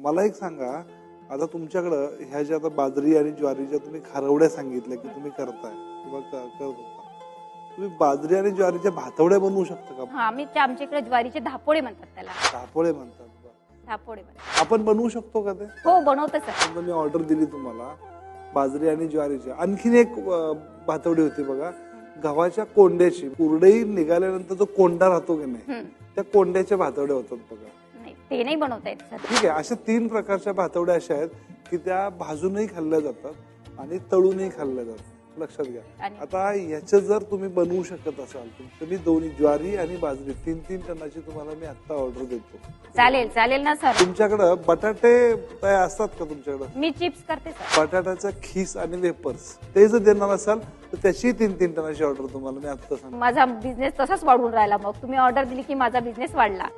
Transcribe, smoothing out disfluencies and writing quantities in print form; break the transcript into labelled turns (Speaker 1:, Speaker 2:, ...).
Speaker 1: मला एक सांगा, आता तुमच्याकडं ह्या ज्या आता बाजरी आणि ज्वारीच्या तुम्ही खारवड्या सांगितल्या की तुम्ही करताय किंवा करत होता, तुम्ही बाजरी आणि ज्वारीच्या भातवड्या बनवू शकता का?
Speaker 2: हा, आमच्याकडे ज्वारीचे धापोळे म्हणतात त्याला.
Speaker 1: धापोळे म्हणतात.
Speaker 2: धापोळे म्हणतात.
Speaker 1: आपण बनवू शकतो का ते?
Speaker 2: हो, बनवतो सर.
Speaker 1: समजा मी ऑर्डर दिली तुम्हाला बाजरी आणि ज्वारीची, आणखीन एक भातवडी होती बघा, गव्हाच्या कोंड्याची. कुरडई निघाल्यानंतर जो कोंडा राहतो की नाही, त्या कोंड्याच्या भातवड्या होतात बघा.
Speaker 2: नाही, ते नाही बनवता येत सर.
Speaker 1: ठीक आहे, अशा 3 प्रकारच्या भातवड्या अशा आहेत की त्या भाजूनही खाल्ल्या जातात आणि तळूनही खाल्ल्या जातात. लक्षात घ्या. आता ह्याचं जर तुम्ही बनवू शकत असाल तर मी दोन्ही ज्वारी आणि बाजरी 3-3 टनाची तुम्हाला मी आता ऑर्डर देतो.
Speaker 2: चालेल ना सर.
Speaker 1: तुमच्याकडे बटाटे तयार असतात का तुमच्याकडे?
Speaker 2: मी चिप्स करते सर.
Speaker 1: बटाट्याचा खीस आणि वेपर्स ते जर देणार असाल तर त्याची 3-3 टनाची ऑर्डर तुम्हाला मी आता सांगतो.
Speaker 2: माझा बिझनेस तसाच वाढून राहिला. मग तुम्ही ऑर्डर दिली की माझा बिझनेस वाढला.